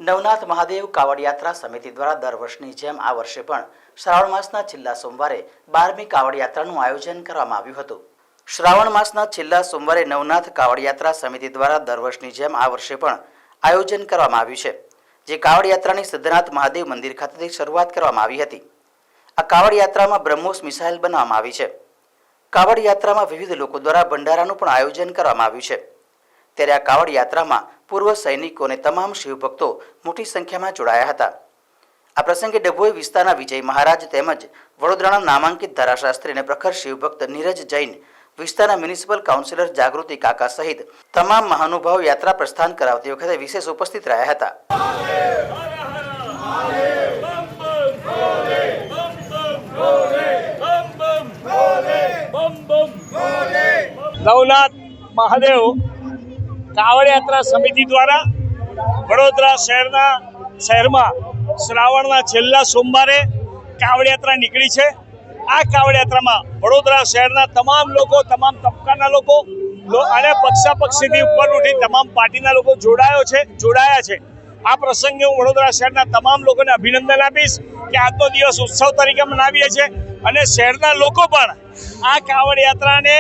નવનાથ મહાદેવ કાવડ યાત્રા સમિતિ દ્વારા દર વર્ષની જેમ આ વર્ષે પણ શ્રાવણ માસના છેલ્લા સોમવારે 12મી કાવડ યાત્રાનું આયોજન કરવામાં આવ્યું હતું। શ્રાવણ માસના છેલ્લા સોમવારે નવનાથ કાવડ યાત્રા સમિતિ દ્વારા દર વર્ષની જેમ આ વર્ષે પણ આયોજન કરવામાં આવ્યું છે, જે કાવડ યાત્રાની સિદ્ધનાથ મહાદેવ મંદિર ખાતેથી શરૂઆત કરવામાં આવી હતી। આ કાવડ યાત્રામાં બ્રહ્મોસ મિસાઇલ બનાવવામાં આવી છે। કાવડ યાત્રામાં વિવિધ લોકો દ્વારા ભંડારાનું પણ આયોજન કરવામાં આવ્યું છે। ત્યારે આ કાવડ યાત્રામાં પૂર્વ સૈનિકો અને તમામ શિવભક્તો મોટી સંખ્યામાં જોડાયા હતા। આ પ્રસંગે ડભોઈ વિસ્તારના વિજય મહારાજ તેમજ વડોદરાના નામાંકિત ધારાશાસ્ત્રી અને પ્રખર શિવભક્ત નીરજ જૈન, વિસ્તારના મ્યુનિસિપલ કાઉન્સિલર જાગૃતિ કાકા સહિત તમામ મહાનુભાવો યાત્રા પ્રસ્થાન કરાવતી વખતે વિશેષ ઉપસ્થિત રહ્યા હતા। નવનાથ મહાદેવ કાવડ યાત્રા સમિતિ દ્વારા વડોદરા શહેરમાં શ્રાવણના છેલ્લા સોમવારે કાવડ યાત્રા નીકળી છે। આ કાવડ યાત્રામાં વડોદરા શહેરના તમામ લોકો, તમામ તબક્કાના લોકો અને પક્ષાપક્ષીથી ઉપર ઉઠી તમામ પાર્ટીના લોકો જોડાયા છે। આ પ્રસંગે હું વડોદરા શહેરના તમામ લોકોને અભિનંદન આપીશ કે આજનો દિવસ ઉત્સવ તરીકે મનાવીએ છીએ અને શહેરના લોકો પણ આ કાવડ યાત્રાને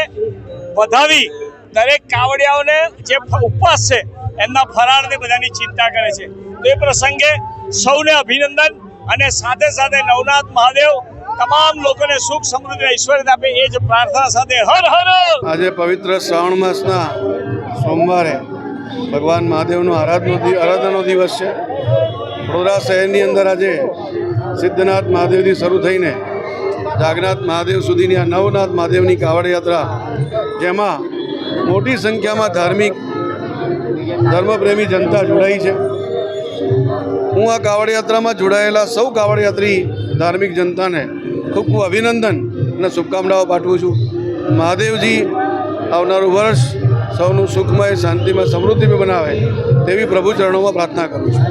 વધાવી દરેક કાવડિયાઓને જે ઉપવાસ છે એમના ફરાળની બધાની ચિંતા કરે છે। તો એ પ્રસંગે સૌને અભિનંદન અને સાથે સાથે નવનાથ મહાદેવ તમામ લોકોને સુખ સમૃદ્ધિ ઐશ્વર્ય આપે એ જ પ્રાર્થના સાથે હર હર। આજે પવિત્ર શ્રાવણ માસના સોમવારે ભગવાન મહાદેવનો આરાધનાનો દિવસ છે। વડોદરા શહેરની અંદર આજે સિદ્ધનાથ મહાદેવથી શરૂ થઈને જાગનાથ મહાદેવ સુધીની આ નવનાથ મહાદેવની કાવડ યાત્રા, જેમાં મોટી સંખ્યામાં ધર્મપ્રેમી જનતા જોડાઈ છે। હું આ કાવડ યાત્રામાં જોડાયેલા સૌ કાવડ યાત્રી ધાર્મિક જનતાને ખૂબ ખૂબ અભિનંદન અને શુભકામનાઓ પાઠવું છું। મહાદેવજી આવનારું વર્ષ સૌનું સુખમય, શાંતિમય, સમૃદ્ધિમય બનાવે તેવી પ્રભુ ચરણોમાં પ્રાર્થના કરું છું।